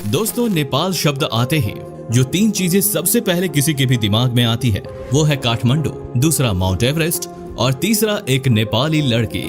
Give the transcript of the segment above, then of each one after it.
दोस्तों, नेपाल शब्द आते ही जो 3 चीजें सबसे पहले किसी के भी दिमाग में आती है वो है काठमांडू, दूसरा माउंट एवरेस्ट और तीसरा एक नेपाली लड़की।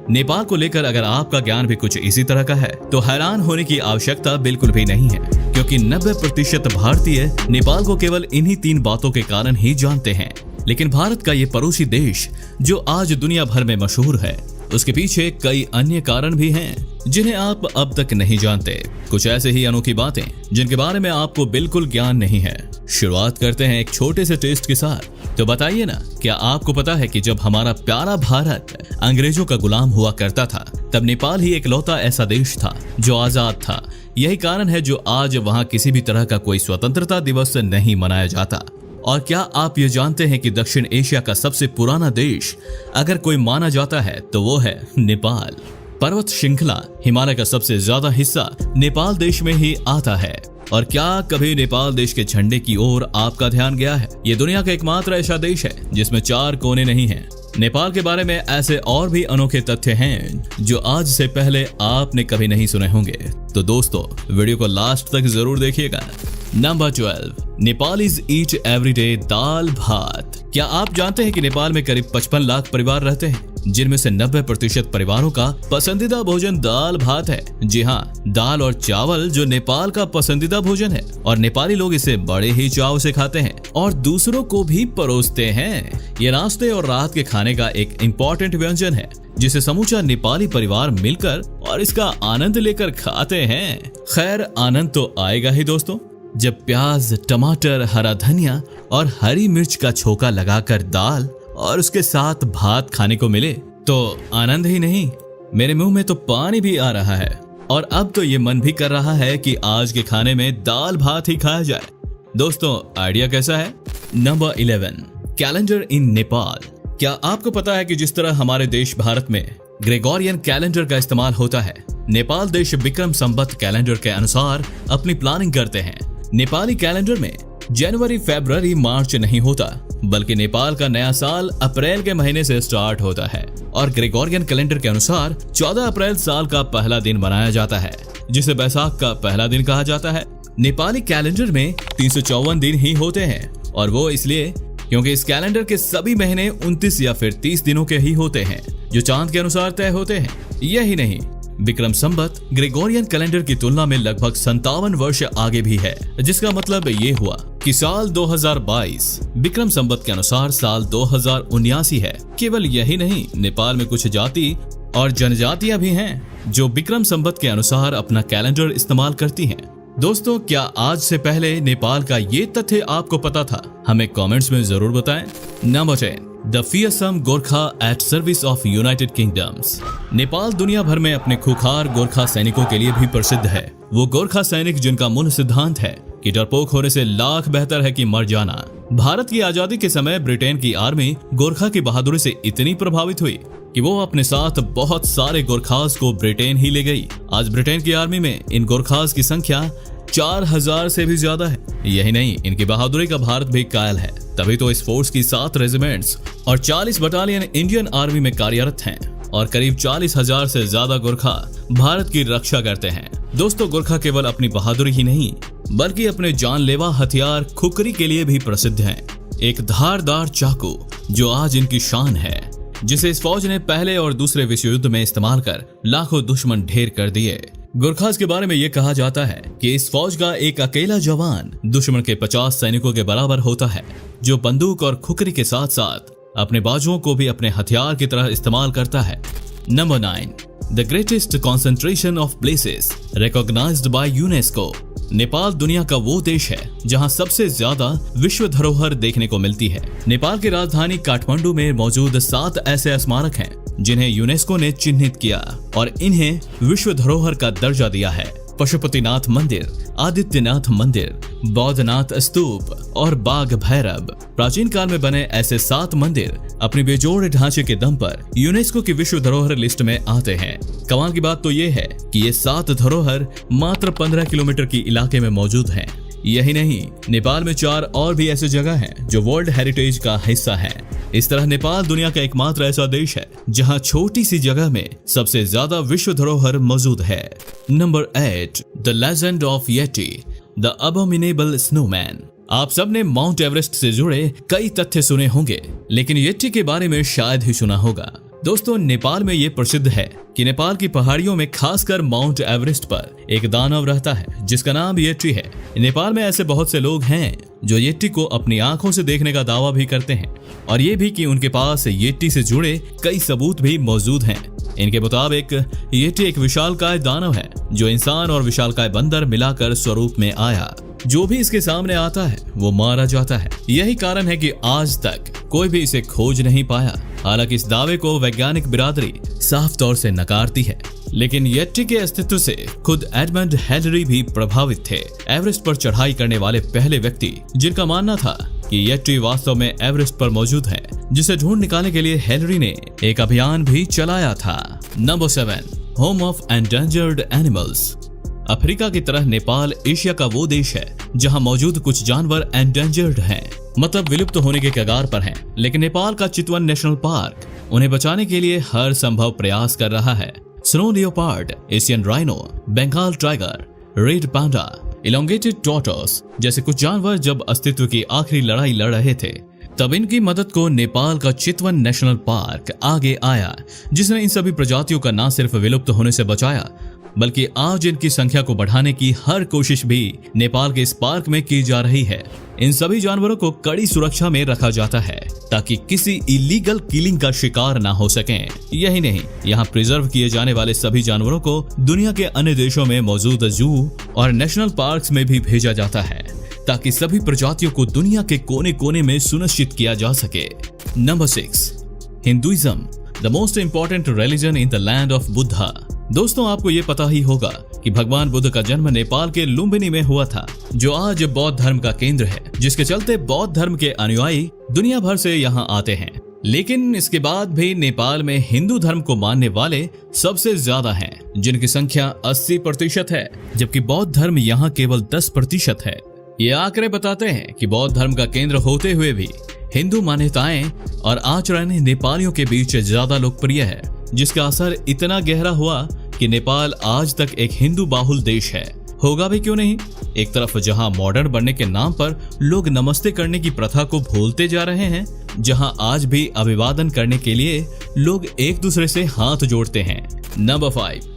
नेपाल को लेकर अगर आपका ज्ञान भी कुछ इसी तरह का है तो हैरान होने की आवश्यकता बिल्कुल भी नहीं है, क्योंकि 90% भारतीय नेपाल को केवल इन्हीं 3 बातों के कारण ही जानते हैं। लेकिन भारत का ये पड़ोसी देश जो आज दुनिया भर में मशहूर है, उसके पीछे कई अन्य कारण भी हैं जिन्हें आप अब तक नहीं जानते। कुछ ऐसे ही अनोखी बातें जिनके बारे में आपको बिल्कुल ज्ञान नहीं है। शुरुआत करते हैं एक छोटे से टेस्ट के साथ। तो बताइए ना, क्या आपको पता है कि जब हमारा प्यारा भारत अंग्रेजों का गुलाम हुआ करता था, तब नेपाल ही इकलौता ऐसा देश था जो आजाद था। यही कारण है जो आज वहाँ किसी भी तरह का कोई स्वतंत्रता दिवस नहीं मनाया जाता। और क्या आप ये जानते हैं कि दक्षिण एशिया का सबसे पुराना देश अगर कोई माना जाता है तो वो है नेपाल। पर्वत श्रृंखला हिमालय का सबसे ज्यादा हिस्सा नेपाल देश में ही आता है। और क्या कभी नेपाल देश के झंडे की ओर आपका ध्यान गया है? ये दुनिया का एकमात्र ऐसा देश है जिसमें 4 कोने नहीं हैं। नेपाल के बारे में ऐसे और भी अनोखे तथ्य हैं जो आज से पहले आपने कभी नहीं सुने होंगे। तो दोस्तों, वीडियो को लास्ट तक जरूर देखिएगा। नंबर 12, नेपालीज ईट एवरीडे दाल भात। क्या आप जानते हैं कि नेपाल में करीब 55 लाख परिवार रहते हैं, जिनमें से 90% परिवारों का पसंदीदा भोजन दाल भात है। जी हाँ, दाल और चावल जो नेपाल का पसंदीदा भोजन है, और नेपाली लोग इसे बड़े ही चाव से खाते हैं और दूसरों को भी परोसते हैं। ये नाश्ते और रात के खाने का एक इम्पोर्टेंट व्यंजन है जिसे समूचा नेपाली परिवार मिलकर और इसका आनंद लेकर खाते हैं। खैर, आनंद तो आएगा ही दोस्तों, जब प्याज, टमाटर, हरा धनिया और हरी मिर्च का छोका लगाकर दाल और उसके साथ भात खाने को मिले तो आनंद ही नहीं, मेरे मुंह में तो पानी भी आ रहा है। और अब तो ये मन भी कर रहा है कि आज के खाने में दाल भात ही खाया जाए। दोस्तों, आइडिया कैसा है? Number 11, calendar in Nepal. क्या आपको पता है कि जिस तरह हमारे देश भारत में ग्रेगोरियन कैलेंडर का इस्तेमाल होता है, नेपाल देश विक्रम संवत कैलेंडर के अनुसार अपनी प्लानिंग करते हैं। नेपाली कैलेंडर में जनवरी, फरवरी, मार्च नहीं होता, बल्कि नेपाल का नया साल अप्रैल के महीने से स्टार्ट होता है। और ग्रेगोरियन कैलेंडर के अनुसार 14 अप्रैल साल का पहला दिन मनाया जाता है, जिसे बैसाख का पहला दिन कहा जाता है। नेपाली कैलेंडर में 354 दिन ही होते हैं, और वो इसलिए क्योंकि इस कैलेंडर के सभी महीने 29 या फिर 30 दिनों के ही होते हैं, जो चांद के अनुसार तय होते हैं। यही नहीं, विक्रम संवत ग्रेगोरियन कैलेंडर की तुलना में लगभग 57 वर्ष आगे भी है, जिसका मतलब ये हुआ कि साल 2022 विक्रम संवत के अनुसार साल 2079 है। केवल यही नहीं, नेपाल में कुछ जाति और जनजातियां भी हैं जो विक्रम संवत के अनुसार अपना कैलेंडर इस्तेमाल करती हैं। दोस्तों, क्या आज से पहले नेपाल का ये तथ्य आपको पता था? हमें कमेंट्स में जरूर बताएं। Number 10, the fearsome Gorkha at service of United Kingdoms. Nepal दुनिया भर में अपने खूंखार गोरखा सैनिकों के लिए भी प्रसिद्ध है। वो गोरखा सैनिक जिनका मूल सिद्धांत है कि डरपोक होने से लाख बेहतर है कि मर जाना। भारत की आजादी के समय ब्रिटेन की आर्मी गोरखा की बहादुरी से इतनी प्रभावित हुई कि वो अपने साथ बहुत सारे गोरखास को ब्रिटेन ही ले गई। आज ब्रिटेन की आर्मी में इन गोरखास की संख्या 4000 से भी ज्यादा है। यही नहीं, इनकी बहादुरी का भारत भी कायल है। तभी तो इस फोर्स की 7 रेजिमेंट्स और 40 बटालियन इंडियन आर्मी में कार्यरत हैं, और करीब 40,000 से ज्यादा गोरखा भारत की रक्षा करते हैं। दोस्तों, गोरखा केवल अपनी बहादुरी ही नहीं, बल्कि अपने जानलेवा हथियार खुकरी के लिए भी प्रसिद्ध हैं। एक धारदार चाकू जो आज इनकी शान है, जिसे इस फौज ने पहले और दूसरे विश्व युद्ध में इस्तेमाल कर लाखों दुश्मन ढेर कर दिए। गोरखास के बारे में ये कहा जाता है कि इस फौज का एक अकेला जवान दुश्मन के 50 सैनिकों के बराबर होता है, जो बंदूक और खुकरी के साथ साथ अपने बाजुओं को भी अपने हथियार की तरह इस्तेमाल करता है। Number 9, the greatest concentration of places recognised by UNESCO. Nepal दुनिया का वो देश है जहां सबसे ज्यादा विश्व धरोहर देखने को मिलती है। नेपाल की राजधानी काठमांडू में मौजूद 7 ऐसे स्मारक हैं जिन्हें यूनेस्को ने चिन्हित किया और इन्हें विश्व धरोहर का दर्जा दिया है। पशुपतिनाथ मंदिर, आदित्यनाथ मंदिर, बौद्धनाथ स्तूप और बाघ भैरव। प्राचीन काल में बने ऐसे 7 मंदिर अपने बेजोड़ ढांचे के दम पर यूनेस्को की विश्व धरोहर लिस्ट में आते हैं। कमाल की बात तो ये है कि ये 7 धरोहर मात्र 15 किलोमीटर की इलाके में मौजूद हैं। यही नहीं, नेपाल में 4 और भी ऐसी जगह हैं जो वर्ल्ड हेरिटेज का हिस्सा है। इस तरह नेपाल दुनिया का एकमात्र ऐसा देश है जहां छोटी सी जगह में सबसे ज्यादा विश्व धरोहर मौजूद है। Number 8, the legend of Yeti, the abominable snowman. आप सबने माउंट एवरेस्ट से जुड़े कई तथ्य सुने होंगे, लेकिन येटी के बारे में शायद ही सुना होगा। दोस्तों, नेपाल में ये प्रसिद्ध है कि नेपाल की पहाड़ियों में खासकर माउंट एवरेस्ट पर एक दानव रहता है जिसका नाम येटी है। नेपाल में ऐसे बहुत से लोग हैं जो येटी को अपनी आंखों से देखने का दावा भी करते हैं और ये भी कि उनके पास येटी से जुड़े कई सबूत भी मौजूद हैं। इनके मुताबिक येटी एक विशालकाय दानव है जो इंसान और विशालकाय बंदर मिलाकर स्वरूप में आया। जो भी इसके सामने आता है वो मारा जाता है। यही कारण है कि आज तक कोई भी इसे खोज नहीं पाया। हालांकि इस दावे को वैज्ञानिक बिरादरी साफ तौर से नकारती है, लेकिन येटी के अस्तित्व से खुद एडमंड हिलरी भी प्रभावित थे। एवरेस्ट पर चढ़ाई करने वाले पहले व्यक्ति जिनका मानना था कि येटी वास्तव में एवरेस्ट पर मौजूद है, जिसे ढूंढ निकालने के लिए हिलरी ने एक अभियान भी चलाया था। Number 7, home of endangered animals. Africa की तरह नेपाल एशिया का वो देश है जहां मौजूद कुछ जानवर एंडेंजर्ड हैं, मतलब विलुप्त होने के कगार पर हैं। लेकिन नेपाल का चितवन नेशनल पार्क उन्हें बचाने के लिए हर संभव प्रयास कर रहा है। Snow leopard, Asian rhino, Bengal tiger, red panda, elongated tortoise जैसे कुछ जानवर जब अस्तित्व की आखिरी लड़ाई लड़ रहे थे, तब इनकी मदद को नेपाल का चितवन नेशनल पार्क आगे आया, जिसने इन सभी प्रजातियों का न सिर्फ विलुप्त होने से बचाया, बल्कि आज इनकी संख्या को बढ़ाने की हर कोशिश भी नेपाल के इस पार्क में की जा रही है। इन सभी जानवरों को कड़ी सुरक्षा में रखा जाता है ताकि किसी इलीगल किलिंग का शिकार ना हो सकें। यही नहीं, यहाँ प्रिजर्व किए जाने वाले सभी जानवरों को दुनिया के अन्य देशों में मौजूद जू और नेशनल पार्क्स में भी भेजा जाता है ताकि सभी प्रजातियों को दुनिया के कोने कोने में सुनिश्चित किया जा सके। Number 6, Hinduism, the most important religion in the land of Buddha. दोस्तों, आपको ये पता ही होगा कि भगवान बुद्ध का जन्म नेपाल के लुम्बिनी में हुआ था, जो आज बौद्ध धर्म का केंद्र है, जिसके चलते बौद्ध धर्म के अनुयायी दुनिया भर से यहाँ आते हैं। लेकिन इसके बाद भी नेपाल में हिंदू धर्म को मानने वाले सबसे ज्यादा हैं, जिनकी संख्या 80% है, जबकि बौद्ध धर्म यहाँ केवल 10% है। ये आंकड़े बताते हैं कि बौद्ध धर्म का केंद्र होते हुए भी हिंदू मान्यताएं और आचरण नेपालियों के बीच ज्यादा लोकप्रिय है, जिसका असर इतना गहरा हुआ कि नेपाल आज तक एक हिंदू बाहुल देश है। होगा भी क्यों नहीं। एक तरफ जहां मॉडर्न बनने के नाम पर लोग नमस्ते करने की प्रथा को भूलते जा रहे हैं, जहां आज भी अभिवादन करने के लिए लोग एक दूसरे से हाथ जोड़ते हैं। Number 5,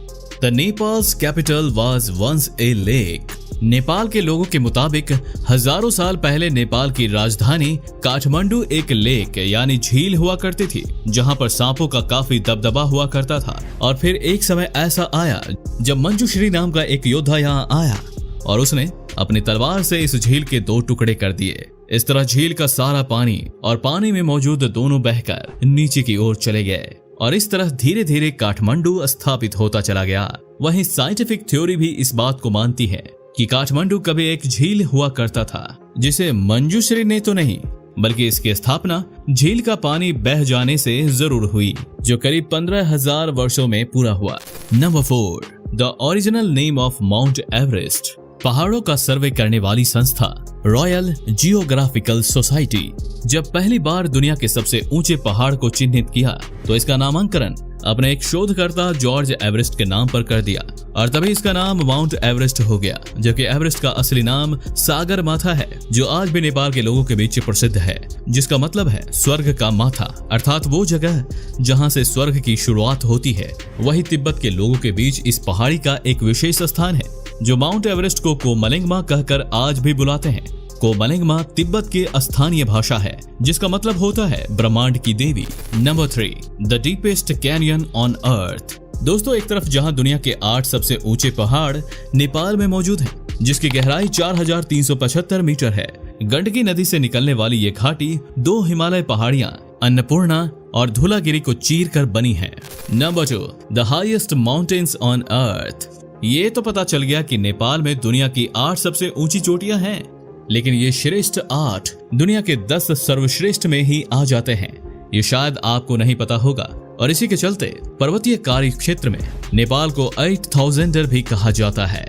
the Nepal's capital was once a lake. Nepal के लोगों के मुताबिक हजारों साल पहले नेपाल की राजधानी काठमांडू एक लेक यानी झील हुआ करती थी, जहां पर सांपों का काफी दबदबा हुआ करता था। और फिर एक समय ऐसा आया जब मंजूश्री नाम का एक योद्धा यहाँ आया और उसने अपनी तलवार से इस झील के 2 टुकड़े कर दिए। इस तरह झील का सारा पानी और पानी में मौजूद दोनों बहकर नीचे की ओर चले गए और इस तरह धीरे धीरे काठमांडू स्थापित होता चला गया। वहीं साइंटिफिक थ्योरी भी इस बात को मानती है कि काठमांडू कभी एक झील हुआ करता था, जिसे मंजूश्री ने तो नहीं बल्कि इसकी स्थापना झील का पानी बह जाने से जरूर हुई, जो करीब 15,000 वर्षों में पूरा हुआ। Number 4, the original name of mount Everest. पहाड़ों का सर्वे करने वाली संस्था रॉयल जियोग्राफिकल सोसाइटी जब पहली बार दुनिया के सबसे ऊंचे पहाड़ को चिन्हित किया तो इसका नामांकन अपने एक शोधकर्ता जॉर्ज एवरेस्ट के नाम पर कर दिया और तभी इसका नाम माउंट एवरेस्ट हो गया, जबकि एवरेस्ट का असली नाम सागर माथा है, जो आज भी नेपाल के लोगों के बीच प्रसिद्ध है, जिसका मतलब है स्वर्ग का माथा, अर्थात वो जगह जहां से स्वर्ग की शुरुआत होती है। वही तिब्बत के लोगों के बीच इस पहाड़ी का एक विशेष स्थान है, जो माउंट एवरेस्ट को कोमलिंगमा कहकर आज भी बुलाते हैं। कोमलिंगमा तिब्बत की स्थानीय भाषा है, जिसका मतलब होता है ब्रह्मांड की देवी। Number 3, the deepest canyon on earth. दोस्तों, एक तरफ जहां दुनिया के 8 सबसे ऊंचे पहाड़ नेपाल में मौजूद हैं, जिसकी गहराई 4,375 मीटर है। गंडकी नदी से निकलने वाली ये घाटी 2 हिमालय पहाड़ियां अन्नपूर्णा और धूलागिरी को चीर कर बनी है। Number 2, the highest mountains on earth. ये तो पता चल गया कि नेपाल में दुनिया की 8 सबसे ऊंची चोटियां हैं, लेकिन ये श्रेष्ठ 8 दुनिया के 10 सर्वश्रेष्ठ में ही आ जाते हैं। ये शायद आपको नहीं पता होगा और इसी के चलते पर्वतीय कार्य क्षेत्र में नेपाल को 8000 भी कहा जाता है।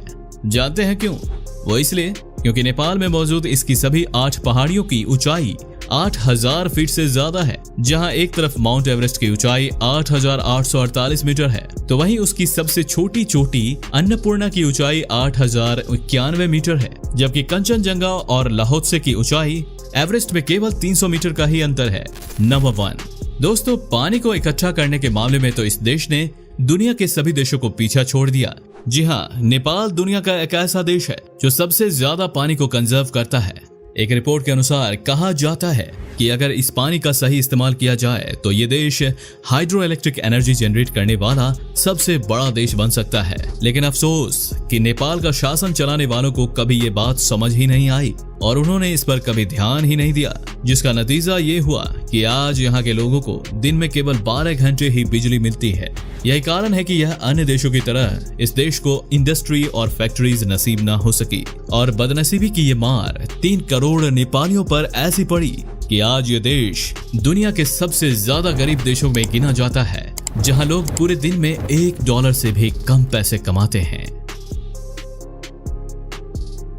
जानते हैं क्यों? वो इसलिए क्योंकि नेपाल में मौजूद इसकी सभी 8 पहाड़ियों की ऊंचाई 8000 फीट से ज्यादा है। जहां एक तरफ माउंट एवरेस्ट की ऊंचाई 8848 मीटर है, तो वहीं उसकी सबसे छोटी चोटी अन्नपूर्णा की ऊंचाई 8091 मीटर है। जबकि कंचनजंगा और लाहोत्से की ऊंचाई एवरेस्ट में केवल 300 मीटर का ही अंतर है। नंबर 1 दोस्तों, पानी को इकट्ठा करने के मामले में तो इस देश ने दुनिया के सभी देशों को पीछा छोड़ दिया। जी हाँ, नेपाल दुनिया का एक ऐसा देश है जो सबसे ज्यादा पानी को कंजर्व करता है। एक रिपोर्ट के अनुसार कहा जाता है कि अगर इस पानी का सही इस्तेमाल किया जाए तो ये देश हाइड्रो इलेक्ट्रिक एनर्जी जनरेट करने वाला सबसे बड़ा देश बन सकता है। लेकिन अफसोस कि नेपाल का शासन चलाने वालों को कभी ये बात समझ ही नहीं आई और उन्होंने इस पर कभी ध्यान ही नहीं दिया, जिसका नतीजा ये हुआ कि आज यहाँ के लोगों को दिन में केवल 12 घंटे ही बिजली मिलती है। यही कारण है कि यह अन्य देशों की तरह इस देश को इंडस्ट्री और फैक्ट्रीज नसीब ना हो सकी और बदनसीबी की ये मार 3 करोड़ नेपालियों पर ऐसी पड़ी कि आज ये देश दुनिया के सबसे ज्यादा गरीब देशों में गिना जाता है, जहां लोग पूरे दिन में $1 से भी कम पैसे कमाते हैं।